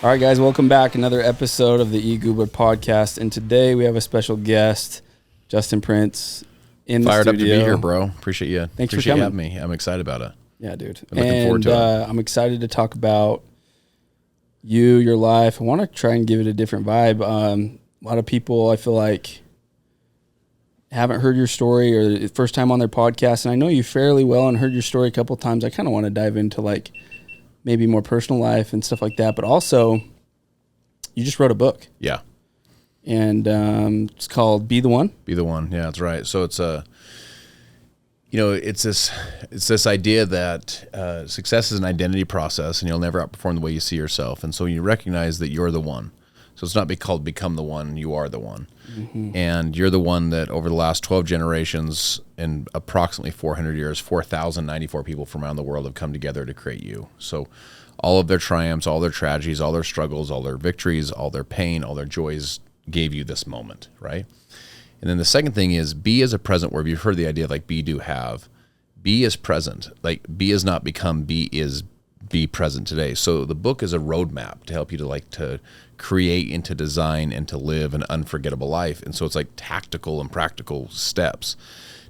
All right, guys, welcome back. Another episode of the E-Goobler podcast. And today we have a special guest, Justin Prince, in the studio. Fired up to be here, bro. Appreciate you. Thanks Appreciate for you coming. having me. I'm excited about it. Yeah, dude. I'm looking forward to it. I'm excited to talk about you, your life. I want to try and give it a different vibe. A lot of people, I feel like, haven't heard your story or the first time on their podcast. And I know you fairly well and heard your story a couple of times. I kind of want to dive into like maybe more personal life and stuff like that. But also, you just wrote a book. Yeah. And it's called Be the One. Be the One. Yeah, that's right. So it's it's this idea that success is an identity process, and you'll never outperform the way you see yourself. And so you recognize that you're the one. So it's not called become the one, you are the one. Mm-hmm. And you're the one that over the last 12 generations and approximately 400 years, 4,094 people from around the world have come together to create you. So all of their triumphs, all their tragedies, all their struggles, all their victories, all their pain, all their joys gave you this moment, right? And then the second thing is be as a present verb. You've heard the idea of like be, do, have. Be is present. Like be is not become, be is be present today. So the book is a roadmap to help you to create and to design and to live an unforgettable life. And so it's like tactical and practical steps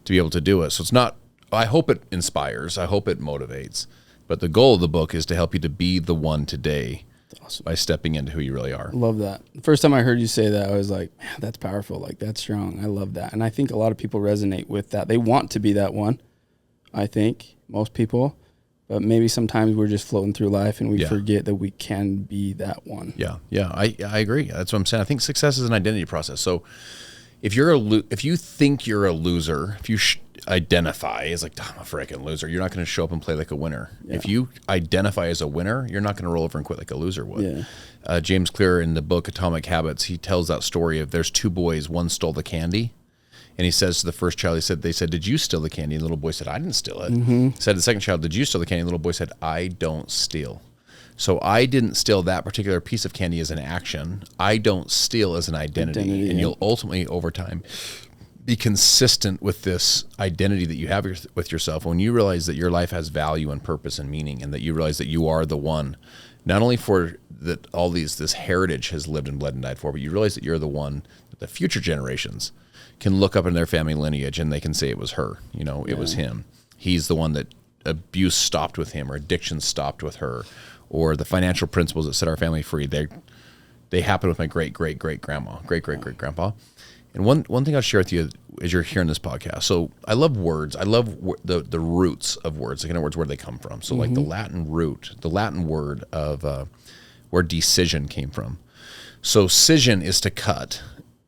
to be able to do it. So it's not, I hope it inspires, I hope it motivates, but the goal of the book is to help you to be the one today. Awesome. By stepping into who you really are. Love that. The first time I heard you say that, I was like, man, that's powerful. Like, that's strong. I love that. And I think a lot of people resonate with that. They want to be that one, I think, most people. But maybe sometimes we're just floating through life and we forget that we can be that one. Yeah, I agree. That's what I'm saying. I think success is an identity process. So if you think you're a loser, if you identify as like, I'm a freaking loser, you're not going to show up and play like a winner. Yeah. If you identify as a winner, you're not going to roll over and quit like a loser would. Yeah. James Clear in the book Atomic Habits, he tells that story of there's two boys, one stole the candy. And he says to the first child, they said, did you steal the candy? And the little boy said, I didn't steal it. Mm-hmm. He said to the second child, did you steal the candy? And the little boy said, I don't steal. So I didn't steal that particular piece of candy as an action. I don't steal as an identity. And you'll ultimately, over time, be consistent with this identity that you have with yourself. When you realize that your life has value and purpose and meaning, and that you realize that you are the one, not only for that all this heritage has lived and bled and died for, but you realize that you're the one that the future generations can look up in their family lineage and they can say it was her, it was him. He's the one that abuse stopped with him, or addiction stopped with her, or the financial principles that set our family free. They happened with my great-great-great-grandma, great-great-great-grandpa. And one thing I'll share with you as you're hearing this podcast. So I love words. I love the roots of words. Like, in other words, where they come from. So like the Latin word of where decision came from. So scission is to cut,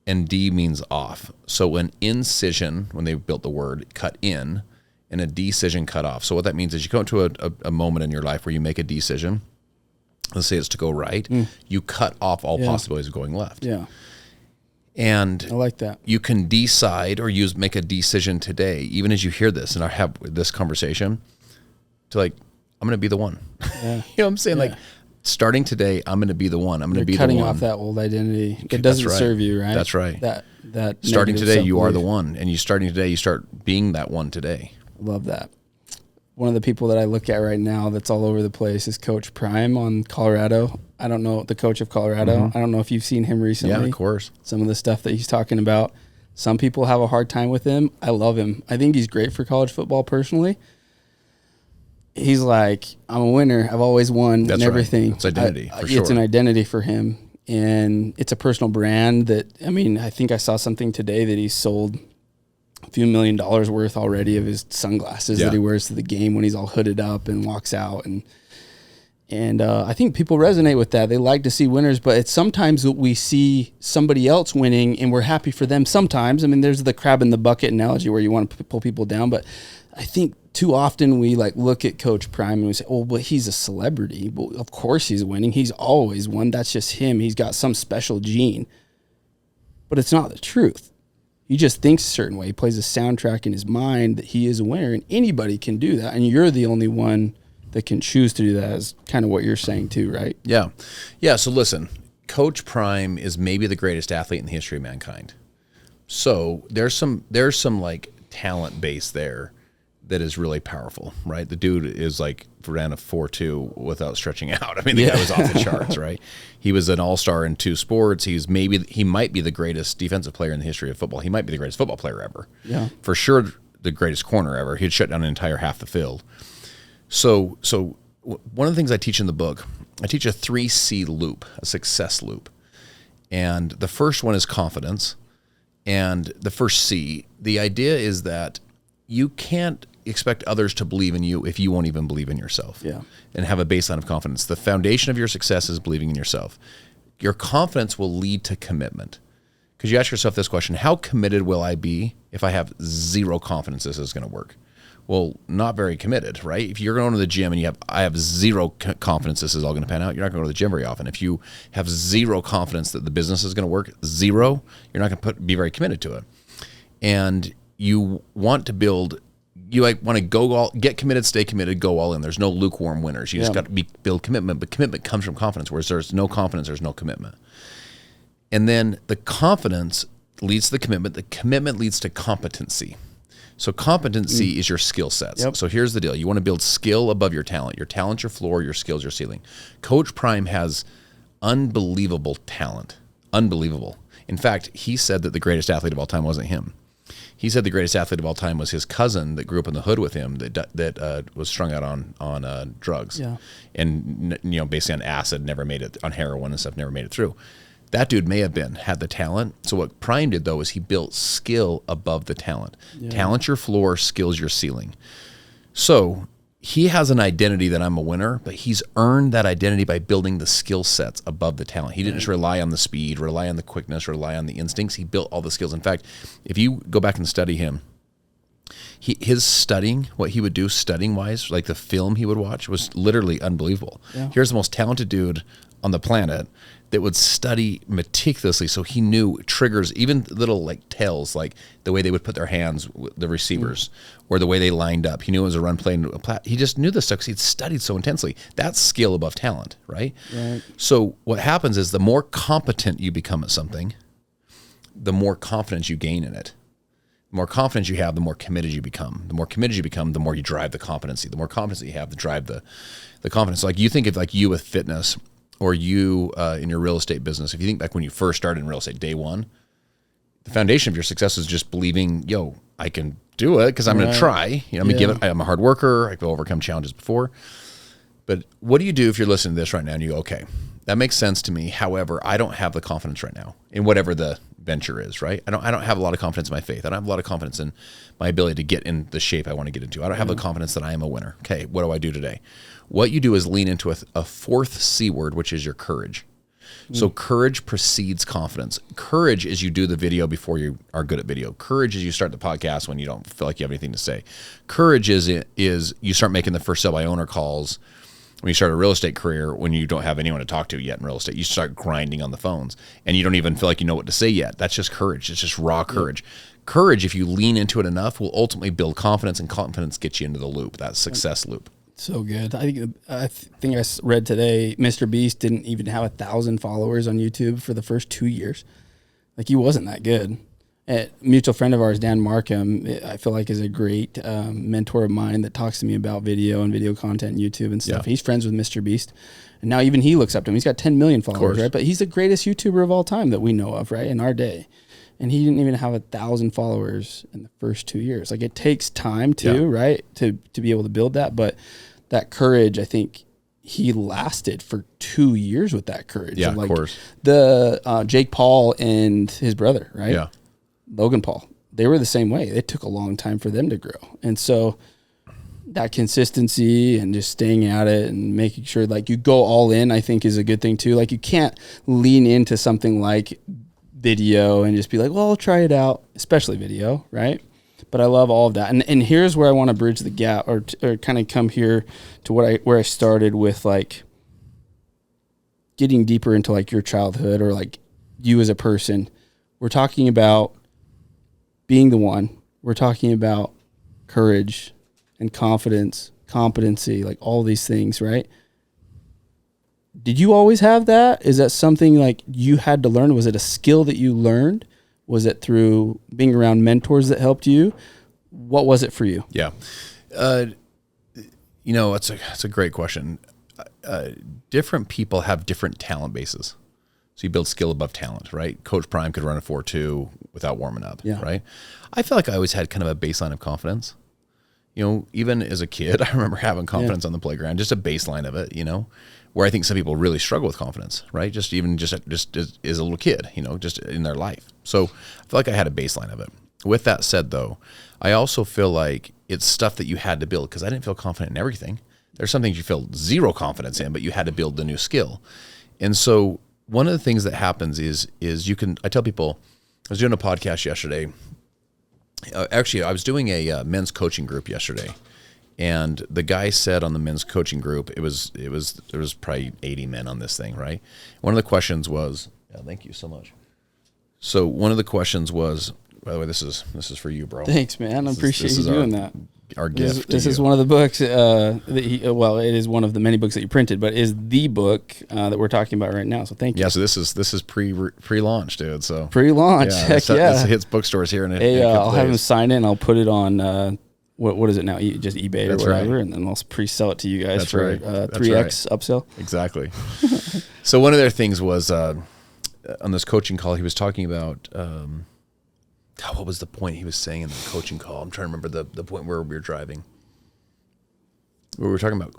and D means off. So an incision, when they built the word, cut in, and a decision cut off. So what that means is you come to a moment in your life where you make a decision. Let's say it's to go right. You cut off all possibilities of going left. Yeah. And I like that. You can decide or make a decision today, even as you hear this and I have this conversation, to like, I'm going to be the one. Yeah. You know what I'm saying? Yeah. Like, starting today, I'm going to be the one. I'm going to be the one. Cutting off that old identity. It doesn't serve you, right? That's right. That starting today, you are the one. And starting today, you start being that one today. Love that. One of the people that I look at right now that's all over the place is Coach Prime on Colorado. I don't know, the coach of Colorado. Mm-hmm. I don't know if you've seen him recently. Yeah, of course. Some of the stuff that he's talking about. Some people have a hard time with him. I love him. I think he's great for college football personally. He's like, I'm a winner. I've always won. That's and everything. Right. It's identity, for sure. It's an identity for him. And it's a personal brand that, I think I saw something today that he sold a few $1 million worth already of his sunglasses that he wears to the game when he's all hooded up and walks out. And I think people resonate with that. They like to see winners, but it's sometimes we see somebody else winning and we're happy for them sometimes. There's the crab in the bucket analogy where you want to pull people down, but I think too often we look at Coach Prime and we say, oh, but he's a celebrity. Well, of course he's winning. He's always won. That's just him. He's got some special gene. But it's not the truth. He just thinks a certain way. He plays a soundtrack in his mind that he is a winner, and anybody can do that. And you're the only one that can choose to do that, is kind of what you're saying too, right? Yeah. Yeah, so listen, Coach Prime is maybe the greatest athlete in the history of mankind. So there's some like talent base there that is really powerful, right? The dude is like ran a 4.2 without stretching out. I mean, the guy was off the charts, right? He was an all-star in 2 sports. He might be the greatest defensive player in the history of football. He might be the greatest football player ever. Yeah. For sure, the greatest corner ever. He'd shut down an entire half the field. So one of the things I teach in the book, I teach a 3C loop, a success loop. And the first one is confidence. And the first C, the idea is that you can't expect others to believe in you if you won't even believe in yourself. Yeah. And have a baseline of confidence. The foundation of your success is believing in yourself. Your confidence will lead to commitment. Because you ask yourself this question, how committed will I be if I have zero confidence this is going to work? Well, not very committed, right? If you're going to the gym and I have zero confidence this is all going to pan out, you're not going to go to the gym very often. If you have zero confidence that the business is going to work, zero, you're not going to be very committed to it. And you want to build, you want to get committed, stay committed, go all in. There's no lukewarm winners. You just got to build commitment, but commitment comes from confidence. Whereas there's no confidence, there's no commitment. And then the confidence leads to the commitment leads to competency. So competency is your skill sets. Yep. So here's the deal. You want to build skill above your talent. Your talent's your floor, your skill's your ceiling. Coach Prime has unbelievable talent. Unbelievable. In fact, he said that the greatest athlete of all time wasn't him. He said the greatest athlete of all time was his cousin that grew up in the hood with him that was strung out on drugs. Yeah. And basically on acid, never made it, on heroin and stuff, never made it through. That dude may have had the talent. So what Prime did, though, is he built skill above the talent. Yeah. Talent's your floor, skill's your ceiling. So he has an identity that I'm a winner, but he's earned that identity by building the skill sets above the talent. He didn't just rely on the speed, rely on the quickness, rely on the instincts. He built all the skills. In fact, if you go back and study him, his studying, what he would do studying-wise, like the film he would watch, was literally unbelievable. Yeah. Here's the most talented dude on the planet that would study meticulously, so he knew triggers, even little like tells, like the way they would put their hands, the receivers, or the way they lined up. He knew it was a run play. He just knew this stuff because he'd studied so intensely. That's skill above talent, right? So what happens is the more competent you become at something, the more confidence you gain in it. The more confidence you have, the more committed you become. The more committed you become, the more you drive the competency. The more confidence that you have, to drive the confidence. Like you think of like you with fitness, or you in your real estate business. If you think back when you first started in real estate, day one, the foundation of your success is just believing, I can do it because I'm going to try. I'm going to give it. I'm a hard worker. I've overcome challenges before. But what do you do if you're listening to this right now and you go, okay, that makes sense to me. However, I don't have the confidence right now in whatever the venture is, right? I don't have a lot of confidence in my faith. I don't have a lot of confidence in my ability to get in the shape I want to get into. I don't have the confidence that I am a winner. Okay, what do I do today? What you do is lean into a fourth C word, which is your courage. So courage precedes confidence. Courage is you do the video before you are good at video. Courage is you start the podcast when you don't feel like you have anything to say. Courage is you start making the first sell by owner calls when you start a real estate career when you don't have anyone to talk to yet in real estate. You start grinding on the phones and you don't even feel like you know what to say yet. That's just courage. It's just raw courage. Courage, if you lean into it enough, will ultimately build confidence, and confidence gets you into the loop, that success loop. So good. I think I read today, Mr. Beast didn't even have 1,000 followers on YouTube for the first 2 years. Like, he wasn't that good. A mutual friend of ours, Dan Markham, I feel like is a great mentor of mine that talks to me about video and video content and YouTube and stuff. Yeah. He's friends with Mr. Beast. And now even he looks up to him. He's got 10 million followers, right? But he's the greatest YouTuber of all time that we know of, right, in our day. And he didn't even have 1,000 followers in the first 2 years. Like, it takes time too, right, to be able to build that. But that courage, I think he lasted for 2 years with that courage. Yeah, of course. The Jake Paul and his brother, right? Yeah. Logan Paul, they were the same way. It took a long time for them to grow. And so that consistency and just staying at it and making sure like you go all in, I think is a good thing too. Like, you can't lean into something like video and just be like, well, I'll try it out, especially video, right? But I love all of that. And here's where I want to bridge the gap or kind of come here to where I started with, like, getting deeper into like your childhood or like you as a person. We're talking about being the one. We're talking about courage and confidence, competency, like all these things, right? Did you always have that? Is that something like you had to learn? Was it a skill that you learned? Was it through being around mentors that helped you? What was it for you? Yeah. It's a great question. Different people have different talent bases. So you build skill above talent, right? Coach Prime could run a 4.2 without warming up, right? I feel like I always had kind of a baseline of confidence. Even as a kid, I remember having confidence on the playground, just a baseline of it, where I think some people really struggle with confidence, right? Just as a little kid, just in their life. So I feel like I had a baseline of it. With that said, though, I also feel like it's stuff that you had to build because I didn't feel confident in everything. There's some things you feel zero confidence in, but you had to build the new skill. And so one of the things that happens is I tell people, I was doing a podcast yesterday. Actually, I was doing a men's coaching group yesterday, and the guy said on the men's coaching group, there was probably 80 men on this thing, right? One of the questions was, thank you so much. So one of the questions was, by the way, this is for you, bro. Thanks, man. I appreciate you doing that. Our gift. This is one of the books. It is one of the many books that you printed, but is the book that we're talking about right now. So thank you. Yeah. So this is pre-launch, dude. So pre-launch. Heck yeah. This hits bookstores here in I'll have him sign it. And I'll put it on what is it now? Just eBay or whatever, right. And then I'll pre-sell it to you guys for 3x upsell. Exactly. So one of their things was on this coaching call, he was talking about. What was the point he was saying in the coaching call? I'm trying to remember the point where we were driving. We were talking about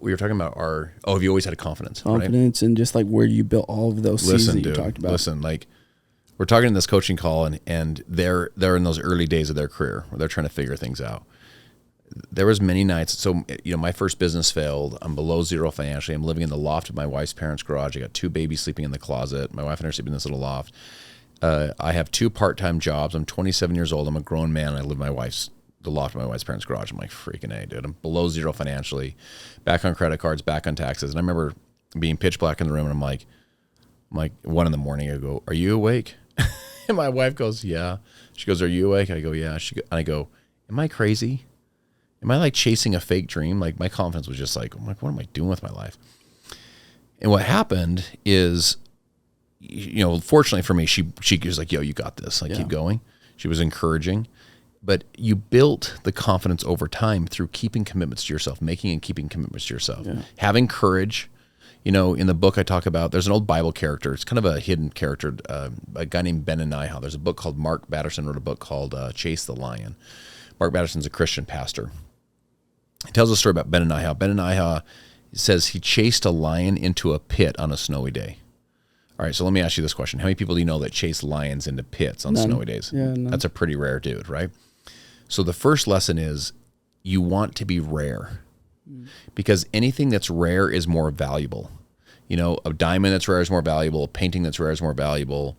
have you always had a confidence, right? And just like where you built all of those seeds that you talked about. Listen, like we're talking in this coaching call and they're in those early days of their career where they're trying to figure things out. There was many nights. So, my first business failed. I'm below zero financially. I'm living in the loft of my wife's parents' garage. I got 2 babies sleeping in the closet. My wife and I are sleeping in this little loft. I have 2 part-time jobs. I'm 27 years old. I'm a grown man. I live in the loft of my wife's parents' garage. I'm like, freaking A, dude. I'm below zero financially, back on credit cards, back on taxes. And I remember being pitch black in the room, and I'm like 1 a.m. I go, "Are you awake?" And my wife goes, "Yeah." She goes, "Are you awake?" I go, "Yeah." I go, "Am I crazy? Am I like chasing a fake dream?" Like my confidence was just like, what am I doing with my life? And what happened is, fortunately for me, she was like, "Yo, you got this. Like, keep going." She was encouraging, but you built the confidence over time through keeping commitments to yourself, making and keeping commitments to yourself, having courage. In the book I talk about, there's an old Bible character. It's kind of a hidden character, a guy named Benaniah. There's a book called Mark Batterson wrote a book called Chase the Lion. Mark Batterson's a Christian pastor. He tells a story about Benaniah. Benaniah says he chased a lion into a pit on a snowy day. All right, so let me ask you this question. How many people do you know that chase lions into pits on snowy days? Yeah, none. That's a pretty rare dude, right? So the first lesson is you want to be rare because anything that's rare is more valuable. A diamond that's rare is more valuable. A painting that's rare is more valuable.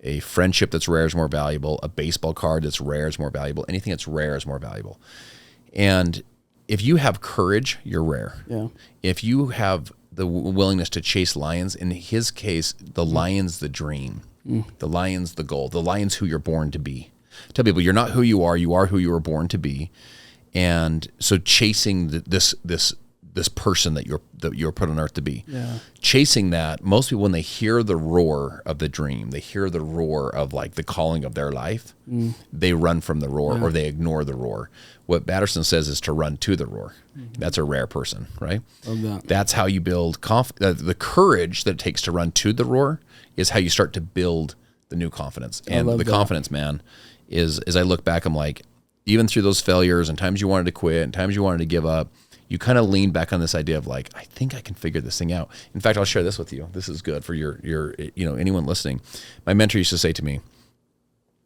A friendship that's rare is more valuable. A baseball card that's rare is more valuable. Anything that's rare is more valuable. And if you have courage, you're rare. Yeah. If you have the willingness to chase lions, in his case, the lion's the dream. The lion's the goal. The lion's who you're born to be. Tell people you're not who you are who you were born to be. And so chasing this person that you're put on earth to be. Yeah. Chasing that, most people, when they hear the roar of the dream, they hear the roar of like the calling of their life, they run from the roar or they ignore the roar. What Batterson says is to run to the roar. That's a rare person, right? That's how you build the courage that it takes to run to the roar is how you start to build the new confidence. And the confidence, man, is as I look back, I'm like, even through those failures and times you wanted to quit and times you wanted to give up, you kind of lean back on this idea of like, I think I can figure this thing out. In fact, I'll share this with you. This is good for your anyone listening. My mentor used to say to me,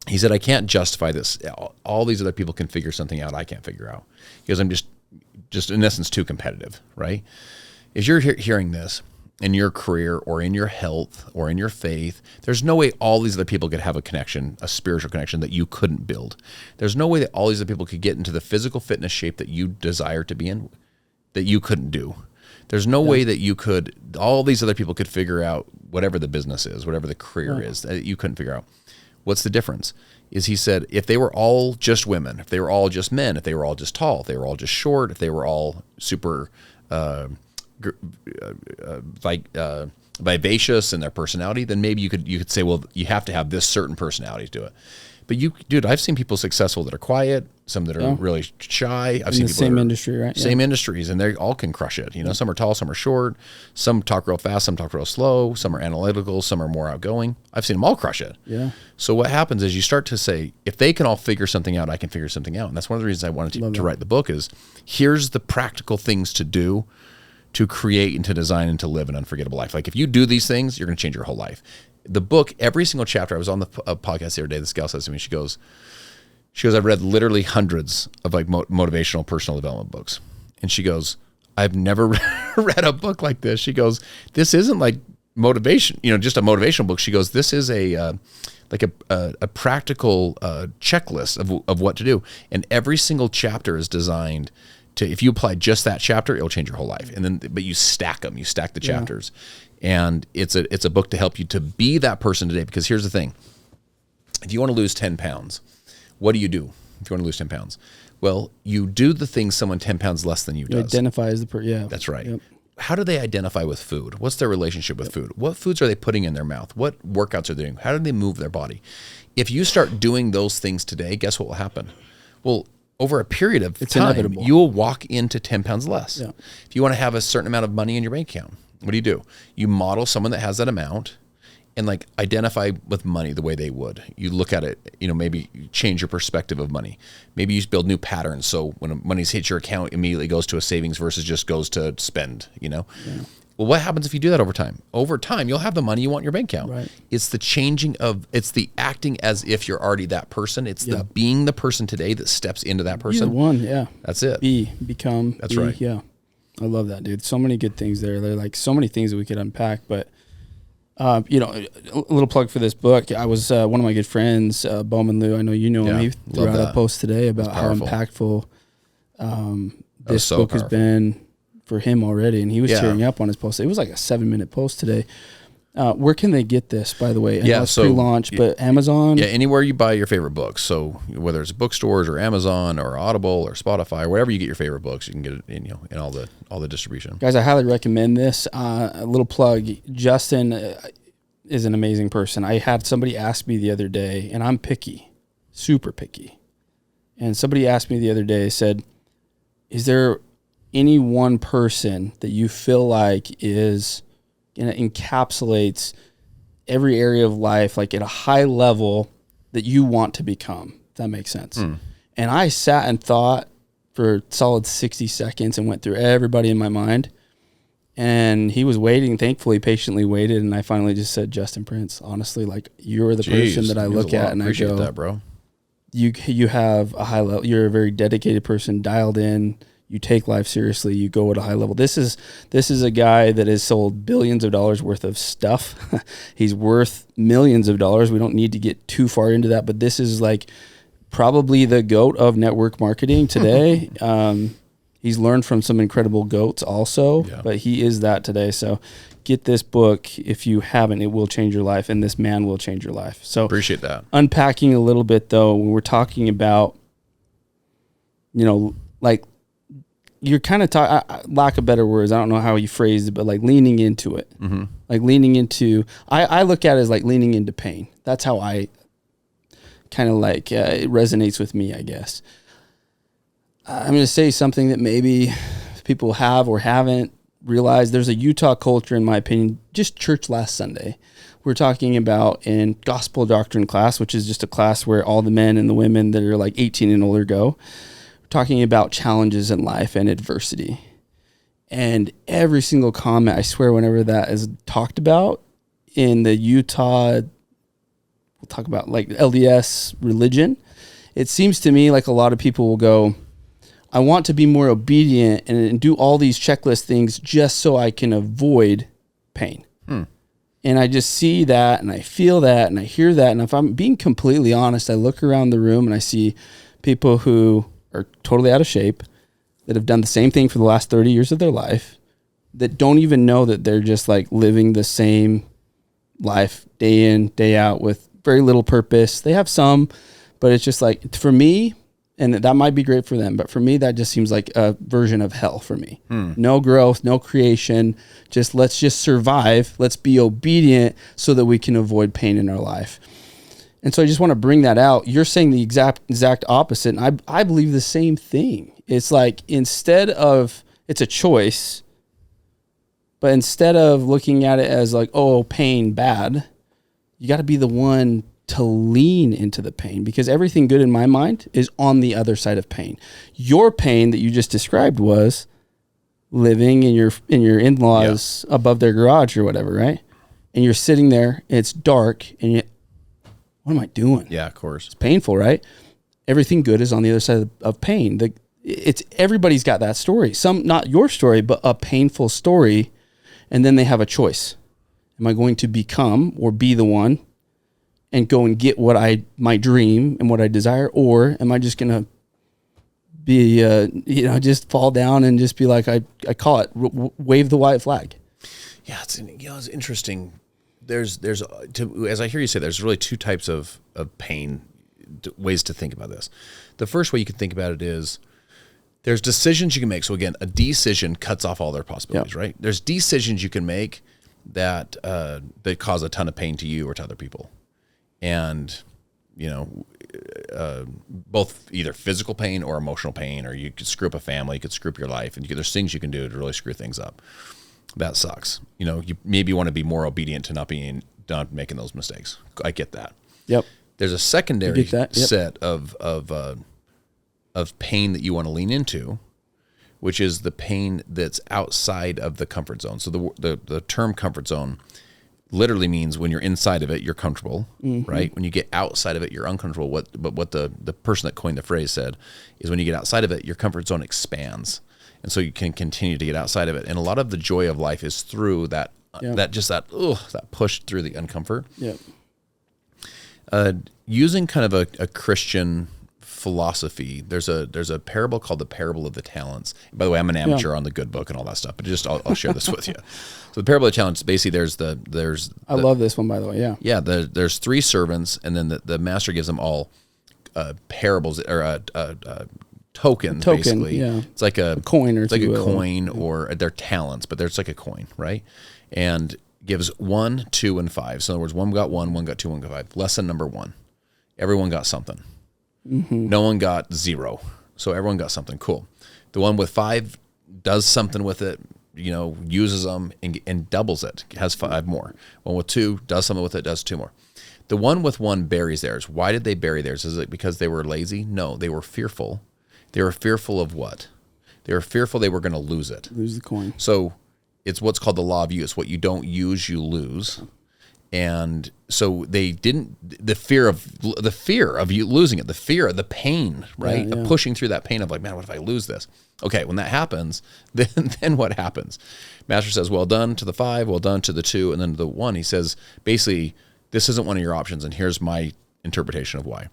he said, I can't justify this. All these other people can figure something out I can't figure out. Because I'm just in essence too competitive, right? If you're hearing this in your career or in your health or in your faith, there's no way all these other people could have a connection, a spiritual connection that you couldn't build. There's no way that all these other people could get into the physical fitness shape that you desire to be in that you couldn't do. There's no way that all these other people could figure out whatever the business is, whatever the career is, that you couldn't figure out. What's the difference? Is he said, if they were all just women, if they were all just men, if they were all just tall, if they were all just short, if they were all super vivacious in their personality, then maybe you could say, well, you have to have this certain personality to do it. But dude, I've seen people successful that are quiet, some that are really shy. I've seen the people same industry, right? Same industries, and they all can crush it. You know, some are tall, some are short, some talk real fast, some talk real slow, some are analytical, some are more outgoing. I've seen them all crush it. Yeah. So what happens is you start to say, if they can all figure something out, I can figure something out. And that's one of the reasons I wanted to write the book is here's the practical things to do to create and to design and to live an unforgettable life. Like if you do these things, you're going to change your whole life. The book, every single chapter, I was on the podcast the other day, this gal says to me, she goes, I've read literally hundreds of like motivational personal development books. And she goes, I've never read a book like this. She goes, this isn't like motivation, just a motivational book. She goes, this is a practical checklist of what to do. And every single chapter is designed to, if you apply just that chapter, it'll change your whole life. And then, but you stack them, you stack the chapters. And it's a book to help you to be that person today. Because here's the thing. If you want to lose 10 pounds, what do you do if you want to lose 10 pounds? Well, you do the things someone 10 pounds less than you does. Identify as the yeah. That's right. Yep. How do they identify with food? What's their relationship with food? What foods are they putting in their mouth? What workouts are they doing? How do they move their body? If you start doing those things today, guess what will happen? Well, over a period of time, inevitable. You will walk into 10 pounds less. Yeah. If you want to have a certain amount of money in your bank account, what do? You model someone that has that amount and like identify with money the way they would. You look at it, maybe you change your perspective of money. Maybe you build new patterns. So when money's hit your account, immediately goes to a savings versus just goes to spend, Yeah. Well, what happens if you do that over time? Over time, you'll have the money you want in your bank account. Right. It's the acting as if you're already that person. It's the being the person today that steps into that person. You're one, yeah. That's it. Become. That's right. Yeah. I love that, dude. So many good things there. They're like so many things that we could unpack, but a little plug for this book. I was one of my good friends, Bowman Lou. I know you know him. He threw out a post today about how impactful this book has been for him already, and he was tearing up on his post. It was like a 7-minute post today. Where can they get this, by the way? It's pre-launch, but Amazon? Yeah, anywhere you buy your favorite books. So whether it's bookstores or Amazon or Audible or Spotify or wherever you get your favorite books, you can get it in all the distribution. Guys, I highly recommend this. A little plug. Justin is an amazing person. I had somebody ask me the other day, and I'm picky, super picky. And somebody asked me the other day, said, is there any one person that you feel like encapsulates every area of life, like at a high level that you want to become? If that makes sense. And I sat and thought for a solid 60 seconds and went through everybody in my mind. And he was waiting, thankfully, patiently waited. And I finally just said, Justin Prince, honestly, like you're the person that I look at and I go, that, bro. You have a high level, you're a very dedicated person, dialed in. You take life seriously. You go at a high level. This is a guy that has sold billions of dollars worth of stuff. He's worth millions of dollars. We don't need to get too far into that, but this is like probably the GOAT of network marketing today. He's learned from some incredible GOATs also, but he is that today. So get this book. If you haven't, it will change your life, and this man will change your life. So appreciate that. Unpacking a little bit though, when we're talking about, like, you're kind of lack of better words. I don't know how you phrased it, but like leaning into it, like leaning into, I look at it as like leaning into pain. That's how I kind of like, it resonates with me, I guess. I'm going to say something that maybe people have or haven't realized. There's a Utah culture, in my opinion, just church last Sunday. We're talking about in gospel doctrine class, which is just a class where all the men and the women that are like 18 and older go. Talking about challenges in life and adversity. And every single comment, I swear, whenever that is talked about in the Utah, we'll talk about like LDS religion, it seems to me like a lot of people will go, I want to be more obedient and do all these checklist things just so I can avoid pain. And I just see that and I feel that and I hear that. And if I'm being completely honest, I look around the room and I see people who are totally out of shape, that have done the same thing for the last 30 years of their life, that don't even know that they're just like living the same life day in, day out with very little purpose. They have some, but it's just like, for me, and that might be great for them, but for me, that just seems like a version of hell for me. No growth, no creation. Let's just survive. Let's be obedient so that we can avoid pain in our life. And so I just want to bring that out. You're saying the exact opposite. And I believe the same thing. It's like, instead of, it's a choice, but instead of looking at it as like, oh, pain, bad, you got to be the one to lean into the pain, because everything good in my mind is on the other side of pain. Your pain that you just described was living in your in-laws above their garage or whatever, right? And you're sitting there, it's dark, and you, what am I doing? Yeah, of course. It's painful, right? Everything good is on the other side of pain. It's everybody's got that story. Some, not your story, but a painful story, and then they have a choice. Am I going to become or be the one and go and get what my dream and what I desire, or am I just gonna be just fall down and just be like, I call it, wave the white flag? Yeah, it's interesting. There's as I hear you say, there's really two types of pain, ways to think about this. The first way you can think about it is, there's decisions you can make. So again, a decision cuts off all their possibilities, right? There's decisions you can make that that cause a ton of pain to you or to other people, and both either physical pain or emotional pain, or you could screw up a family, you could screw up your life, and there's things you can do to really screw things up. That sucks. You maybe want to be more obedient to not making those mistakes. I get that. Yep. There's a secondary set of pain that you want to lean into, which is the pain that's outside of the comfort zone. So the term comfort zone literally means when you're inside of it, you're comfortable, right? When you get outside of it, you're uncomfortable. What the person that coined the phrase said is, when you get outside of it, your comfort zone expands. And so you can continue to get outside of it. And a lot of the joy of life is through that push through the uncomfort. Yep. Using kind of a Christian philosophy, there's a parable called the parable of the talents. By the way, I'm an amateur on the Good Book and all that stuff, but I'll share this with you. So the parable of the talents, basically I love this one, by the way. Yeah. There's 3 servants, and then the master gives them all parables or tokens, basically. Yeah. It's like a coin, or it's like a coin, or they're talents, but there's like a coin, right? And gives 1, 2, and 5. So in other words, one got 1, one got 2, one got 5. Lesson number 1: everyone got something. No one got 0. So everyone got something. Cool. The one with 5 does something with it, uses them and doubles it, has 5 more. One with 2 does something with it, does 2 more. The one with 1 buries theirs. Why did they bury theirs? Is it because they were lazy? No, they were fearful. They were fearful of what? They were fearful they were going to lose it. Lose the coin. So it's what's called the law of use. What you don't use, you lose. And so they didn't, the fear of you losing it, the fear of the pain, right? Of pushing through that pain of like, man, what if I lose this? Okay, when that happens, then what happens? Master says, well done to the 5, well done to the 2, and then to the 1. He says, basically, this isn't one of your options, and here's my interpretation of why.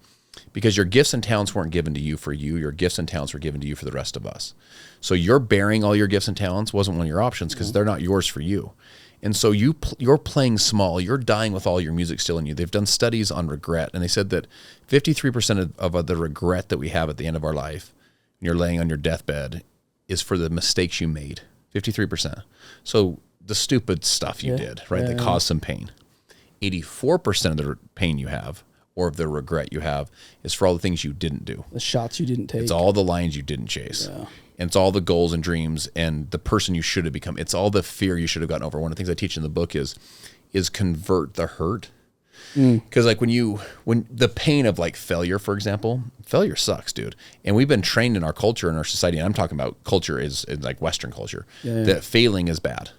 Because your gifts and talents weren't given to you for you. Your gifts and talents were given to you for the rest of us. So you're bearing all your gifts and talents wasn't one of your options, because they're not yours for you. And so you're playing small. You're dying with all your music still in you. They've done studies on regret, and they said that 53% of the regret that we have at the end of our life, when you're laying on your deathbed, is for the mistakes you made. 53%. So the stupid stuff you did, right, that caused some pain. 84% of the pain you have, or of the regret you have, is for all the things you didn't do. The shots you didn't take. It's all the lines you didn't chase. Yeah. And it's all the goals and dreams and the person you should have become. It's all the fear you should have gotten over. One of the things I teach in the book is convert the hurt. Because like when the pain of like failure, for example, failure sucks, dude. And we've been trained in our culture, in our society, and I'm talking about culture is like Western culture, that failing is bad.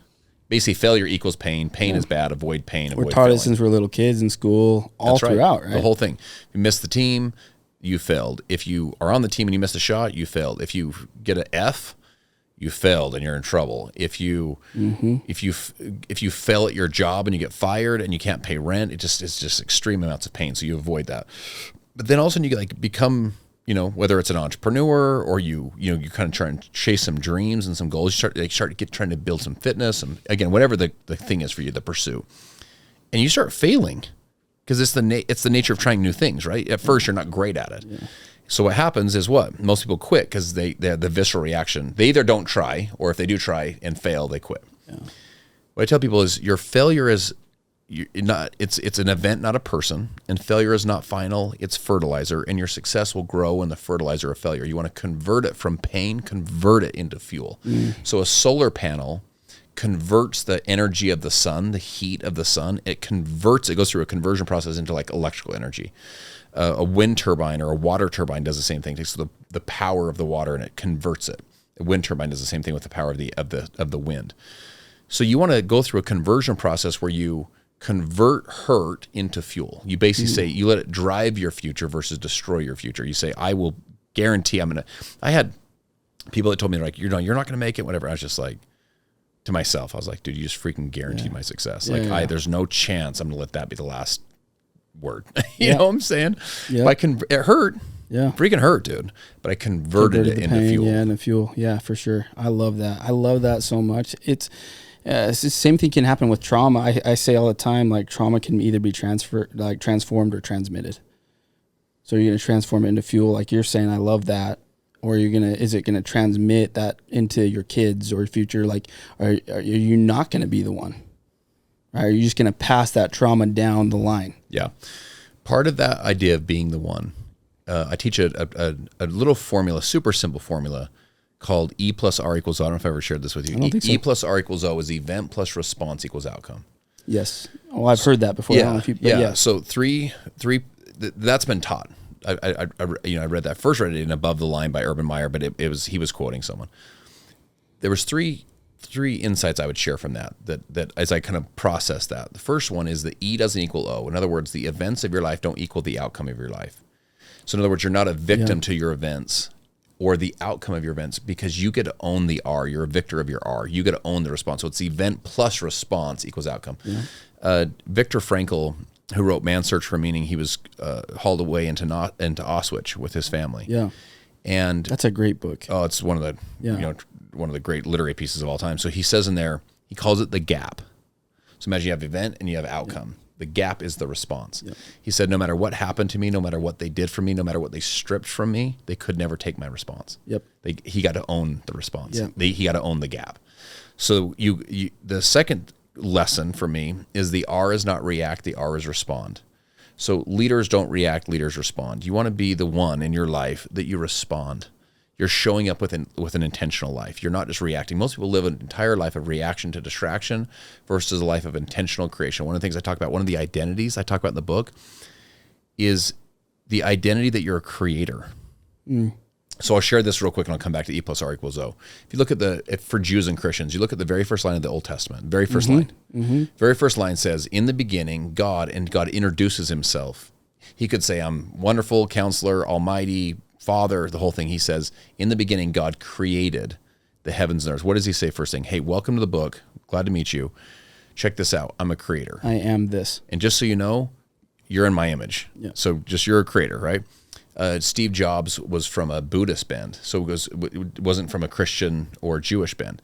Basically, failure equals pain. Pain is bad. Avoid pain. We're taught it since we're little kids in school, all throughout, right? The whole thing. If you miss the team, you failed. If you are on the team and you miss a shot, you failed. If you get an F, you failed and you're in trouble. If you fail at your job and you get fired and you can't pay rent, it's just extreme amounts of pain. So you avoid that. But then all of a sudden you like become, whether it's an entrepreneur or you kind of try and chase some dreams and some goals. You start trying to build some fitness, and again, whatever the thing is for you, the pursuit, and you start failing. Because it's the nature of trying new things, right? At first, you're not great at it. Yeah. So what happens is what? Most people quit because they have the visceral reaction. They either don't try, or if they do try and fail, they quit. Yeah. What I tell people is your failure is it's an event, not a person, and failure is not final, it's fertilizer, and your success will grow in the fertilizer of failure. You want to convert it from pain, convert it into fuel. So a solar panel converts the energy of the sun, the heat of the sun, it goes through a conversion process into like electrical energy. A wind turbine or a water turbine does the same thing. It takes the power of the water and it converts it. A wind turbine does the same thing with the power of the wind. So you want to go through a conversion process where you convert hurt into fuel. You basically say you let it drive your future versus destroy your future. You say, I will guarantee I had people that told me like, you're not going to make it, whatever. I was just like, to myself, I was like, dude, you just freaking guaranteed my success. There's no chance I'm going to let that be the last word. you know what I'm saying? Yeah. It hurt. Yeah. Freaking hurt, dude. But I converted it into fuel. Yeah, into fuel. Yeah, for sure. I love that. I love that so much. It's the same thing can happen with trauma. I say all the time, like trauma can either be transformed or transmitted. So you're going to transform it into fuel, like you're saying. I love that. Or is it gonna transmit that into your kids or future? Like, are you not gonna be the one? Right? Are you just gonna pass that trauma down the line? Yeah. Part of that idea of being the one, I teach a little formula, super simple formula called E plus R equals O. I don't know if I ever shared this with you. I don't think so. E plus R equals O is event plus response equals outcome. Yes. Oh, I've heard that before. Yeah. So three. That's been taught. I read that first, read it in Above the Line by Urban Meyer, but he was quoting someone. There was three insights I would share from that as I kind of process that. The first one is that E doesn't equal O. In other words, the events of your life don't equal the outcome of your life. So in other words, you're not a victim to your events or the outcome of your events because you get to own the R. You're a victor of your R. You get to own the response. So it's event plus response equals outcome. Yeah. Viktor Frankl, who wrote Man's Search for Meaning, he was hauled away into Auschwitz with his family. Yeah, and that's a great book. Oh, it's one of the great literary pieces of all time. So he says in there, he calls it the gap. So imagine you have event and you have outcome. Yeah. The gap is the response. Yep. He said, no matter what happened to me, no matter what they did for me, no matter what they stripped from me, they could never take my response. Yep. He got to own the response. Yep. He got to own the gap. So the second lesson for me is the R is not react, the R is respond. So leaders don't react, leaders respond. You want to be the one in your life that you respond. You're showing up with an intentional life. You're not just reacting. Most people live an entire life of reaction to distraction versus a life of intentional creation. One of the things I talk about, one of the identities I talk about in the book is the identity that you're a creator. So I'll share this real quick and I'll come back to E plus R equals O. If you look at for Jews and Christians, you look at the very first line of the Old Testament, very first line. Very first line says, in the beginning, God, and God introduces himself. He could say, I'm wonderful, counselor, almighty, Father, the whole thing. He says, in the beginning, God created the heavens and earth. What does he say first thing? Hey, welcome to the book. Glad to meet you. Check this out. I'm a creator. I am this. And just so you know, you're in my image. Yeah. So just you're a creator, right? Steve Jobs was from a Buddhist band, so it wasn't from a Christian or Jewish band.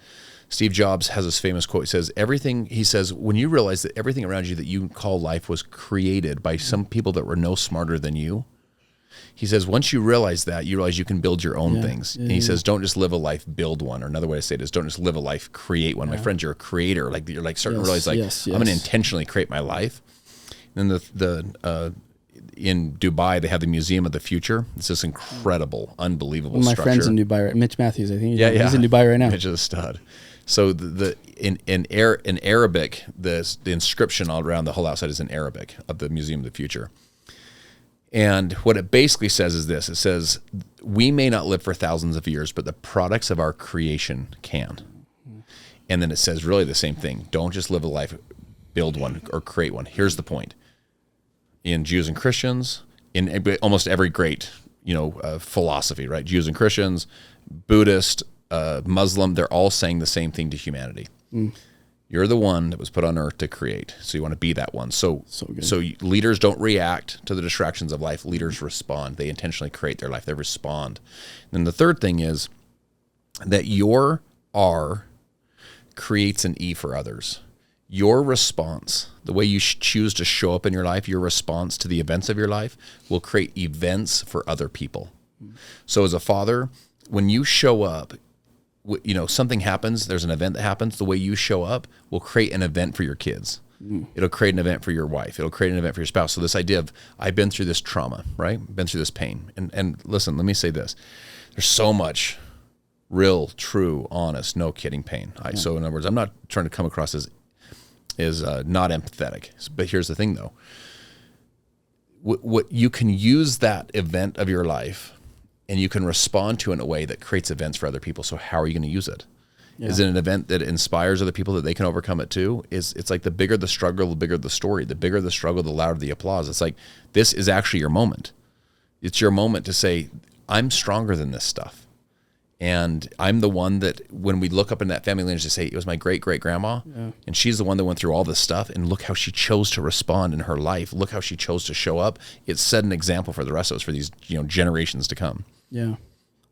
Steve Jobs has this famous quote. He says, when you realize that everything around you that you call life was created by some people that were no smarter than you, he says, once you realize that, you realize you can build your own things. And he says, don't just live a life, build one. Or another way to say it is, don't just live a life, create one. My friends, you're a creator. Like you're like starting to realize, I'm going to intentionally create my life. And then in Dubai, they have the Museum of the Future. It's this incredible, unbelievable structure. My friend's in Dubai, right? Mitch Matthews, I think. He's in Dubai right now. Mitch is a stud. So in Arabic, the inscription all around the whole outside is in Arabic of the Museum of the Future. And what it basically says is this. It says, we may not live for thousands of years, but the products of our creation can. And then it says really the same thing. Don't just live a life, build one or create one. Here's the point. In Jews and Christians, in almost every great, philosophy, right? Jews and Christians, Buddhist, Muslim, they're all saying the same thing to humanity. You're the one that was put on earth to create. So you want to be that one. So leaders don't react to the distractions of life. Leaders respond. They intentionally create their life. They respond. And then the third thing is that your R creates an E for others. Your response, the way you choose to show up in your life, your response to the events of your life will create events for other people. So as a father, when you show up, something happens, there's an event that happens, the way you show up will create an event for your kids. It'll create an event for your wife. It'll create an event for your spouse. So this idea of, I've been through this trauma, right? Been through this pain. And listen, let me say this. There's so much real, true, honest, no kidding pain. So in other words, I'm not trying to come across as not empathetic. But here's the thing, though. What you can use that event of your life, and you can respond to it in a way that creates events for other people. So how are you going to use it? Yeah. Is it an event that inspires other people that they can overcome it too? It's like the bigger the struggle, the bigger the story. The bigger the struggle, the louder the applause. It's like, this is actually your moment. It's your moment to say, I'm stronger than this stuff. And I'm the one that, when we look up in that family lineage, to say it was my great-great-grandma, and she's the one that went through all this stuff, and look how she chose to respond in her life. Look how she chose to show up. It set an example for the rest of us, for these generations to come. Yeah,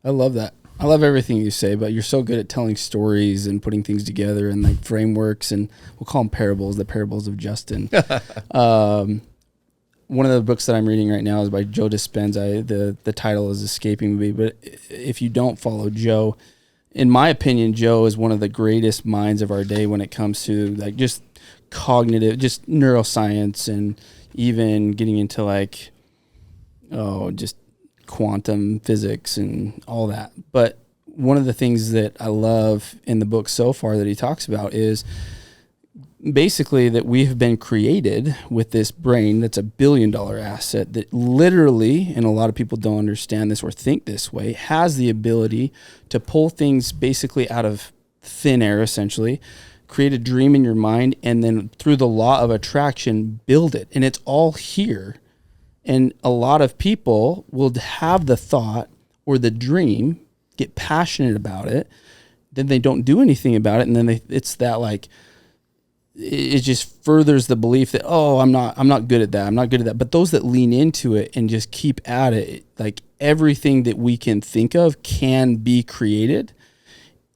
I love that. I love everything you say, but you're so good at telling stories and putting things together and like frameworks, and we'll call them parables, the parables of Justin. One of the books that I'm reading right now is by Joe Dispenza. The title is escaping me, but if you don't follow Joe, in my opinion, Joe is one of the greatest minds of our day when it comes to like just cognitive, just neuroscience, and even getting into like, just quantum physics and all that. But one of the things that I love in the book so far that he talks about is basically that we have been created with this brain that's $1 billion asset that literally, and a lot of people don't understand this or think this way, has the ability to pull things basically out of thin air, essentially, create a dream in your mind, and then through the law of attraction, build it. And it's all here. And a lot of people will have the thought or the dream, get passionate about it, then they don't do anything about it, and then it's that like, it just furthers the belief that, I'm not good at that. I'm not good at that. But those that lean into it and just keep at it, like everything that we can think of can be created.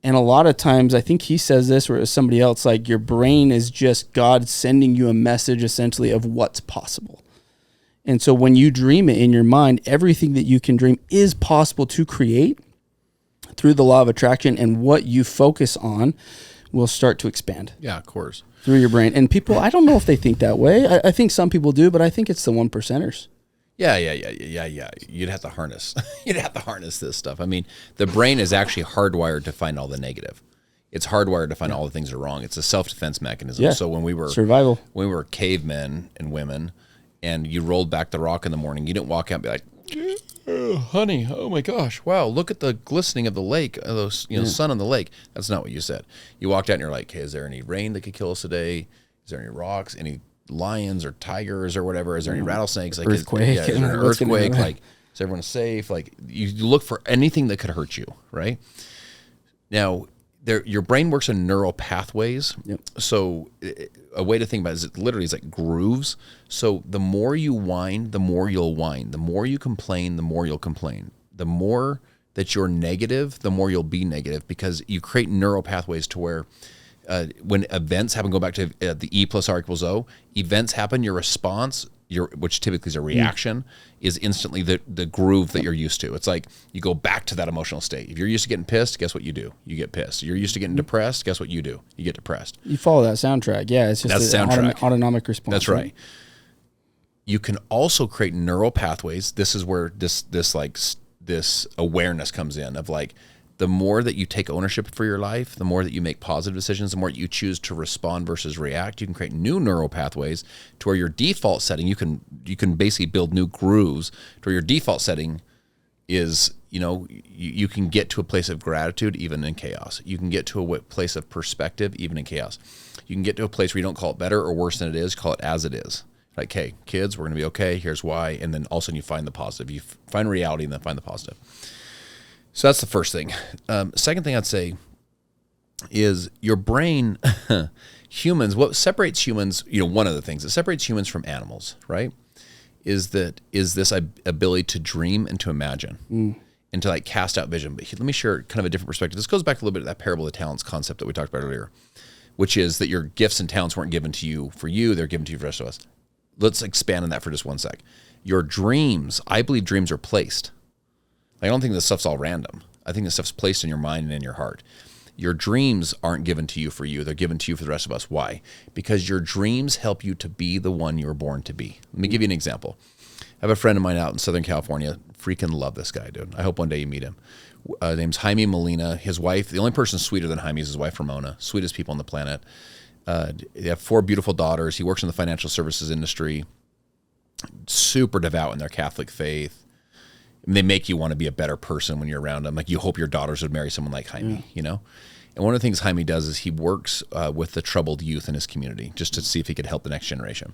And a lot of times, I think he says this, or somebody else, like your brain is just God sending you a message essentially of what's possible. And so when you dream it in your mind, everything that you can dream is possible to create through the law of attraction, and what you focus on will start to expand. Yeah, of course. Through your brain. And people, I don't know if they think that way. I think some people do, but I think it's the 1%ers. Yeah. You'd have to harness. You'd have to harness this stuff. I mean, the brain is actually hardwired to find all the negative. It's hardwired to find all the things that are wrong. It's a self-defense mechanism. Yeah. So when we were survival, when we were cavemen and women, and you rolled back the rock in the morning, you didn't walk out and be like, oh, honey, oh my gosh, wow, look at the glistening of the lake, sun on the lake. That's not what you said. You walked out and you're like, hey, is there any rain that could kill us today? Is there any rocks, any lions or tigers or whatever? Is there any rattlesnakes? Like, earthquake. Is there an earthquake? Like, is everyone safe? Like, you look for anything that could hurt you, right? Now, your brain works in neural pathways. Yep. So a way to think about it is it literally is like grooves. So the more you whine, the more you'll whine. The more you complain, the more you'll complain. The more that you're negative, the more you'll be negative, because you create neural pathways to where when events happen, go back to the E plus R equals O, events happen, your response, which typically is a reaction, is instantly the groove that you're used to. It's like you go back to that emotional state. If you're used to getting pissed, guess what you do? You get pissed. You're used to getting depressed, guess what you do? You get depressed. You follow that soundtrack. Yeah, it's just an autonomic response. That's right. You can also create neural pathways. This is where this awareness comes in of like, the more that you take ownership for your life, the more that you make positive decisions, the more you choose to respond versus react, you can create new neural pathways to where your default setting, you can basically build new grooves to where your default setting is, you can get to a place of gratitude even in chaos. You can get to a place of perspective even in chaos. You can get to a place where you don't call it better or worse than it is, call it as it is. Like, hey, kids, we're going to be okay. Here's why. And then all of a sudden you find the positive. You find reality and then find the positive. So that's the first thing. Second thing I'd say is your brain, humans, what separates humans, one of the things that separates humans from animals, right, is this ability to dream and to imagine and to like cast out vision. But let me share kind of a different perspective. This goes back a little bit to that parable of talents concept that we talked about earlier, which is that your gifts and talents weren't given to you for you, they're given to you for the rest of us. Let's expand on that for just one sec. Your dreams, I believe dreams are placed. I don't think this stuff's all random. I think this stuff's placed in your mind and in your heart. Your dreams aren't given to you for you. They're given to you for the rest of us. Why? Because your dreams help you to be the one you were born to be. Let me give you an example. I have a friend of mine out in Southern California. Freaking love this guy, dude. I hope one day you meet him. His name's Jaime Molina. His wife, the only person sweeter than Jaime is his wife, Ramona. Sweetest people on the planet. They have 4 beautiful daughters. He works in the financial services industry. Super devout in their Catholic faith. And they make you want to be a better person when you're around them. Like you hope your daughters would marry someone like Jaime, you know? And one of the things Jaime does is he works with the troubled youth in his community just to see if he could help the next generation.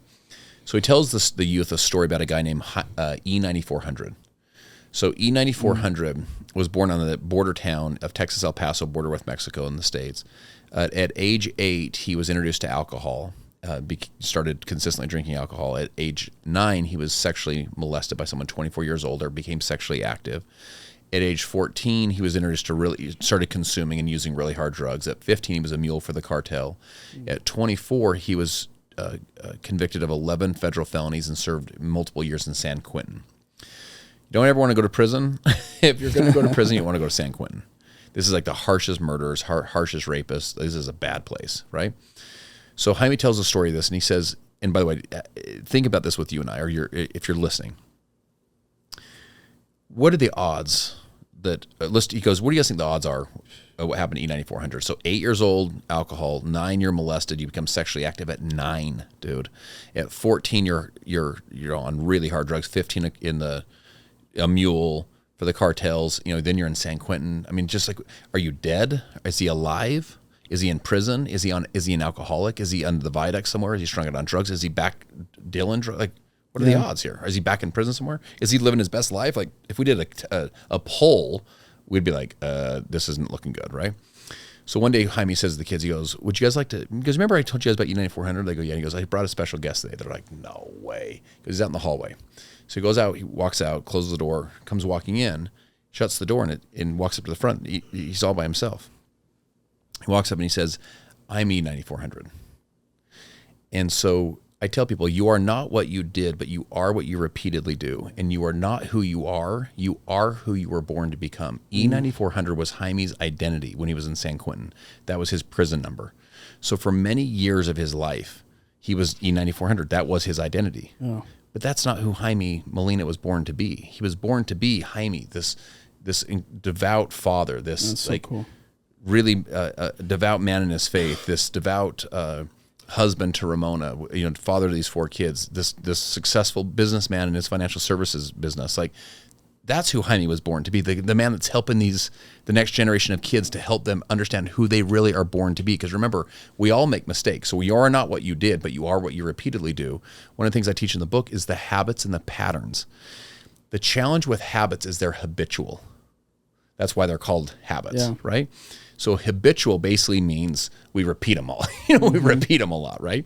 So he tells the youth a story about a guy named E9400. So E9400 was born on the border town of Texas, El Paso, border with Mexico in the States. At age 8, he was introduced to alcohol. Started consistently drinking alcohol. At age 9, he was sexually molested by someone 24 years older, became sexually active. At age 14, he was introduced to started consuming and using really hard drugs. At 15, he was a mule for the cartel. At 24, he was convicted of 11 federal felonies and served multiple years in San Quentin. You don't ever want to go to prison. If you're going to go to prison, you want to go to San Quentin. This is like the harshest murderers, harshest rapists. This is a bad place, right? So Jaime tells a story of this, and he says, and by the way, think about this with you and I, or if you're listening. What are the odds that, he goes, what do you guys think the odds are of what happened to E9400? So 8 years old, alcohol, 9, you're molested, you become sexually active at 9, dude. At 14, you're on really hard drugs, 15 in a mule for the cartels, then you're in San Quentin. I mean, just like, are you dead? Is he alive? Is he in prison? Is he an alcoholic? Is he under the viaduct somewhere? Is he strung out on drugs? Is he back dealing drugs? Like, what are the odds here? Is he back in prison somewhere? Is he living his best life? Like, if we did a poll, we'd be like, this isn't looking good, right? So one day Jaime says to the kids, he goes, would you guys like to, because remember I told you guys about E9400? They go, yeah. He goes, I brought a special guest today. They're like, no way. Because he's out in the hallway. So he goes out, he walks out, closes the door, comes walking in, shuts the door, and walks up to the front. He's all by himself. He walks up and he says, I'm E9400. And so I tell people, you are not what you did, but you are what you repeatedly do. And you are not who you are who you were born to become. E9400 was Jaime's identity when he was in San Quentin. That was his prison number. So for many years of his life, he was E9400. That was his identity. Oh. But that's not who Jaime Molina was born to be. He was born to be Jaime, this devout father, this so cool. Really devout man in his faith, this devout husband to Ramona, father to these 4 kids, this successful businessman in his financial services business. Like, that's who Jaime was born to be, the man that's helping the next generation of kids to help them understand who they really are born to be. Because remember, we all make mistakes. So you are not what you did, but you are what you repeatedly do. One of the things I teach in the book is the habits and the patterns. The challenge with habits is they're habitual. That's why they're called habits, right? So habitual basically means we repeat them all. We repeat them a lot, right?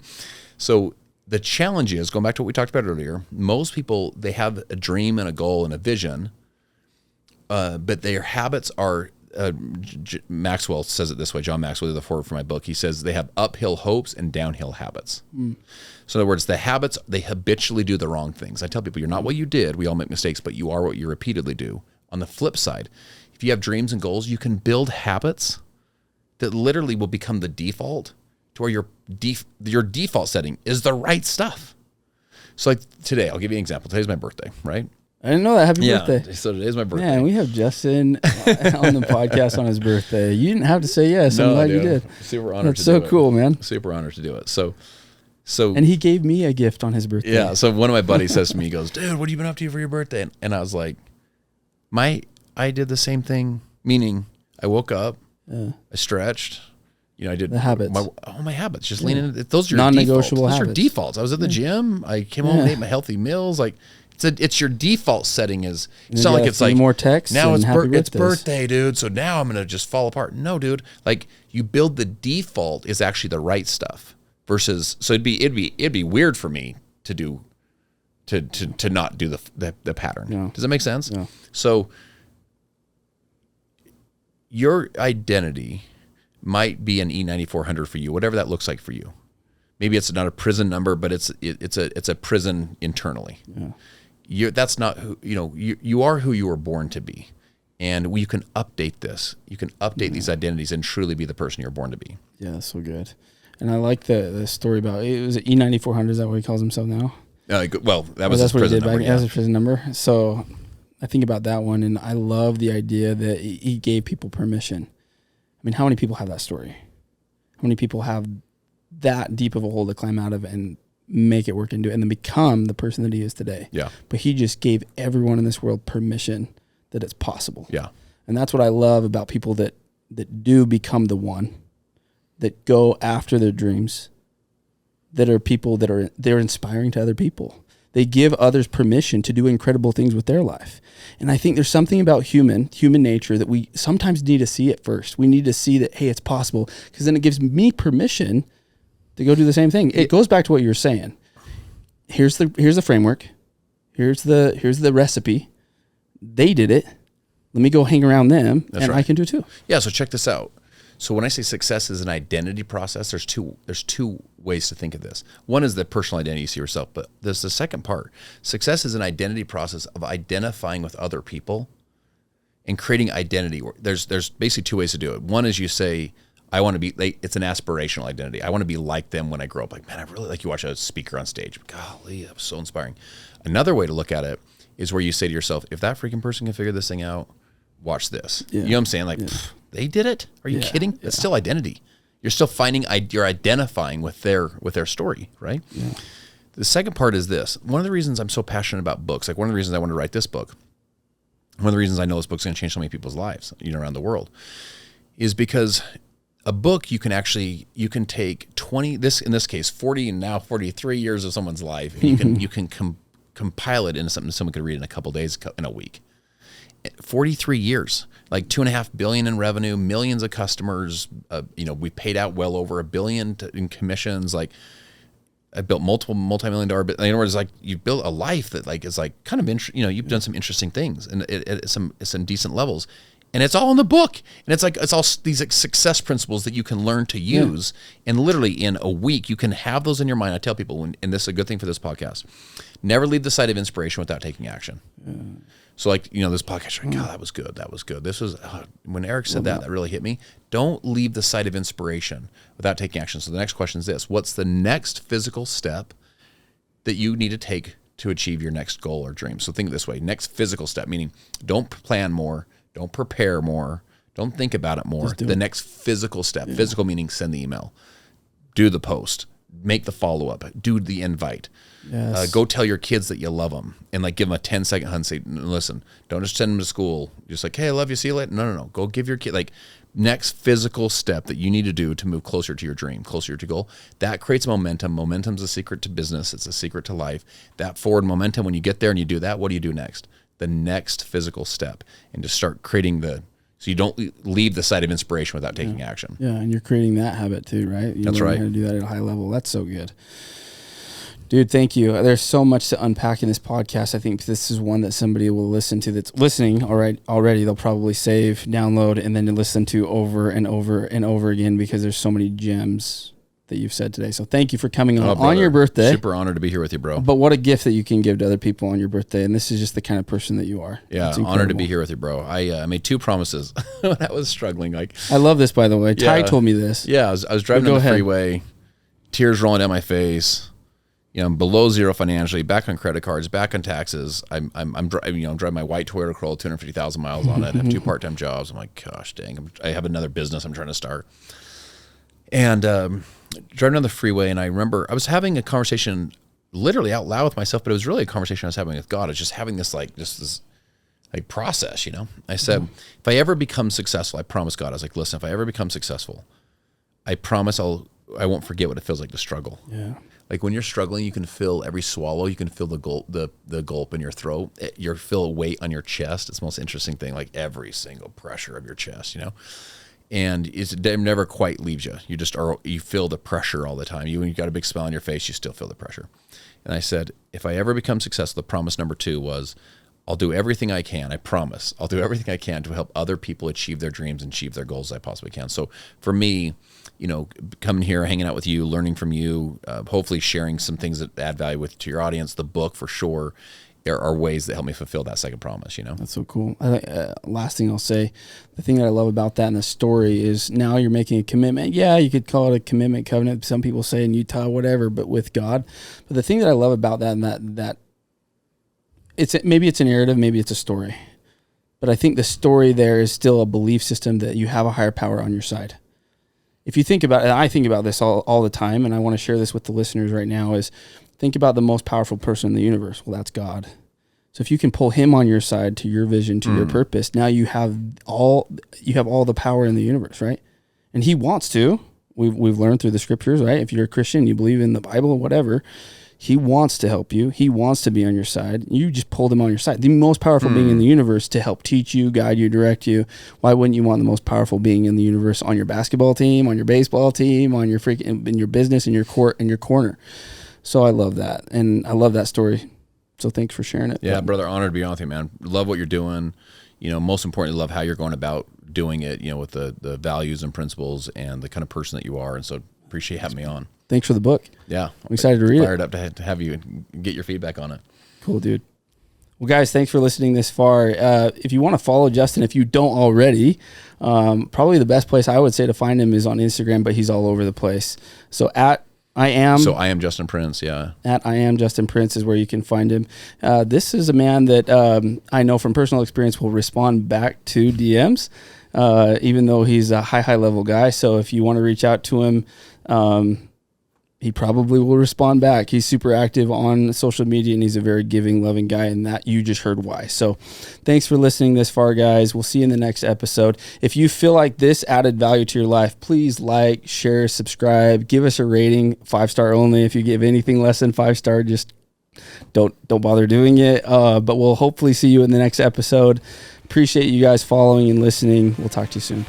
So the challenge is, going back to what we talked about earlier, most people, they have a dream and a goal and a vision, but their habits are, Maxwell says it this way, John Maxwell, the forward for my book, he says they have uphill hopes and downhill habits. So in other words, the habits, they habitually do the wrong things. I tell people, you're not what you did. We all make mistakes, but you are what you repeatedly do. On the flip side, if you have dreams and goals, you can build habits that literally will become the default to where your default setting is the right stuff. So like today, I'll give you an example. Today's my birthday, right? I didn't know that. Happy birthday. So today's my birthday. Man, we have Justin on the podcast on his birthday. You didn't have to say yes. I'm glad you did. Super honored to do it. That's so cool, man. Super honored to do it. So, and he gave me a gift on his birthday. Yeah. So one of my buddies says to me, he goes, dude, what have you been up to for your birthday? And I was like, I did the same thing, meaning I woke up, I stretched, I did the habits. My habits, just leaning. Those are your non-negotiable defaults. habits. Those are defaults. I was at the gym. I came home and ate my healthy meals. Like it's your default setting is. It's not like it's like more text. Now it's birthday, dude. So now I'm gonna just fall apart. No, dude. Like you build the default is actually the right stuff versus. So it'd be weird for me to do. To not do the pattern. Yeah. Does that make sense? Yeah. So your identity might be an E9400 for you, whatever that looks like for you. Maybe it's not a prison number, but it's a prison internally. Yeah. That's not who you are who you were born to be, And you can update this. You can update these identities and truly be the person you're born to be. Yeah, that's so good. And I like the story about it. Was E9400? Is that what he calls himself now? Well, that was his prison number. That was his prison number. So I think about that one, and I love the idea that he gave people permission. I mean, how many people have that story? How many people have that deep of a hole to climb out of and make it work and do it and then become the person that he is today? Yeah. But he just gave everyone in this world permission that it's possible. Yeah. And that's what I love about people that do become the one, that go after their dreams, that are people they're inspiring to other people. They give others permission to do incredible things with their life. And I think there's something about human nature that we sometimes need to see it first. We need to see that, hey, it's possible, because then it gives me permission to go do the same thing. It goes back to what you're saying. Here's the framework. Here's the recipe. They did it. Let me go hang around them. That's right. I can do it too. Yeah, so check this out. So when I say success is an identity process, there's two ways to think of this. One is the personal identity you see yourself, but there's the second part. Success is an identity process of identifying with other people and creating identity. There's basically two ways to do it. One is you say, I want to be, it's an aspirational identity. I want to be like them when I grow up. Like, man, I really like, you watch a speaker on stage. Golly, that was so inspiring. Another way to look at it is where you say to yourself, if that freaking person can figure this thing out, watch this. Yeah. You know what I'm saying? Like, they did it? Are you kidding? Yeah. It's still identity. You're still you're identifying with their story, right? Yeah. The second part is this. One of the reasons I'm so passionate about books, like one of the reasons I want to write this book, one of the reasons I know this book's going to change so many people's lives, around the world, is because a book you can take 20, in this case, 40 and now 43 years of someone's life, and you can compile it into something someone could read in a couple of days, in a week. 43 years, like $2.5 billion in revenue, millions of customers. We paid out well over $1 billion in commissions. Like, I built multiple multi-million-dollar. In other words, like, you built a life that is kind of you've done some interesting things and it's some decent levels, and it's all in the book. And it's all these success principles that you can learn to use, and literally in a week you can have those in your mind. I tell people, and this is a good thing for this podcast, never leave the site of inspiration without taking action. Yeah. So this podcast, God, that was good. That was good. This was, when Eric said that really hit me. Don't leave the site of inspiration without taking action. So the next question is this: what's the next physical step that you need to take to achieve your next goal or dream? So think this way: next physical step, meaning don't plan more, don't prepare more, don't think about it more. The next physical step, physical meaning send the email, do the post, make the follow-up, do the invite. Yes. Go tell your kids that you love them, and give them a 10-second hug and say, listen, don't just send them to school. Just like, hey, I love you, see you later. No. Go give your kid, next physical step that you need to do to move closer to your dream, closer to your goal. That creates momentum. Momentum's a secret to business. It's a secret to life. That forward momentum, when you get there and you do that, what do you do next? The next physical step, and to start creating so you don't leave the site of inspiration without taking action. Yeah, and you're creating that habit too, right? That's right. How to do that at a high level. That's so good. Dude, thank you. There's so much to unpack in this podcast. I think this is one that somebody will listen to that's listening already. They'll probably save, download, and then listen to over and over and over again, because there's so many gems that you've said today. So thank you for coming on your birthday. Super honored to be here with you, bro. But what a gift that you can give to other people on your birthday. And this is just the kind of person that you are. Yeah, honored to be here with you, bro. I made 2 promises when I was struggling. I love this, by the way. Ty told me this. Yeah, I was driving down the freeway, tears rolling down my face. I'm below zero financially, back on credit cards, back on taxes. I'm driving my white Toyota Corolla, 250,000 miles on it. I have 2 part-time jobs. I'm like, gosh, dang. I have another business I'm trying to start. And driving down the freeway, and I remember I was having a conversation literally out loud with myself, but it was really a conversation I was having with God. I was just having this this process, I said, if I ever become successful, I promise God, I was like, listen, if I ever become successful, I promise I won't forget what it feels like to struggle. Yeah. Like when you're struggling, you can feel every swallow. You can feel the gulp in your throat. You feel a weight on your chest. It's the most interesting thing, like every single pressure of your chest, And it never quite leaves you. You just you feel the pressure all the time. When you got a big smile on your face, you still feel the pressure. And I said, if I ever become successful, the promise number 2 was, I'll do everything I can. I promise. I'll do everything I can to help other people achieve their dreams and achieve their goals as I possibly can. So for me, coming here, hanging out with you, learning from you, hopefully sharing some things that add value to your audience, the book for sure, are ways that help me fulfill that second promise, you know? That's so cool. I think, last thing I'll say, the thing that I love about that in the story is now you're making a commitment. Yeah, you could call it a commitment covenant. Some people say in Utah, whatever, but with God. But the thing that I love about that and that maybe it's a narrative, maybe it's a story. But I think the story there is still a belief system that you have a higher power on your side. If you think about it, and I think about this all the time, and I want to share this with the listeners right now, is think about the most powerful person in the universe. Well, that's God. So if you can pull him on your side to your vision, to your purpose, now you have all the power in the universe, right? And he wants to. We've learned through the scriptures, right? If you're a Christian, you believe in the Bible, whatever, he wants to help you. He wants to be on your side. You just pulled him on your side. The most powerful being in the universe to help teach you, guide you, direct you. Why wouldn't you want the most powerful being in the universe on your basketball team, on your baseball team, on your in your business, in your court, in your corner? So I love that. And I love that story. So thanks for sharing it. Yeah, brother, honored to be on with you, man. Love what you're doing. You know, most importantly, love how you're going about doing it, you know, with the values and principles and the kind of person that you are. And so appreciate having me on. Thanks for the book. Yeah. I'm excited to read it. Fired up to have you get your feedback on it. Cool, dude. Well, guys, thanks for listening this far. If you want to follow Justin, if you don't already, probably the best place I would say to find him is on Instagram, but he's all over the place. So I am Justin Prince, yeah. At I am Justin Prince is where you can find him. This is a man that I know from personal experience will respond back to DMs, even though he's a high level guy. So if you want to reach out to him, he probably will respond back. He's super active on social media, and he's a very giving, loving guy, and that you just heard why. So thanks for listening this far, guys. We'll see you in the next episode. If you feel like this added value to your life, please like, share, subscribe, give us a rating, 5-star only. If you give anything less than 5-star, just don't bother doing it. But we'll hopefully see you in the next episode. Appreciate you guys following and listening. We'll talk to you soon.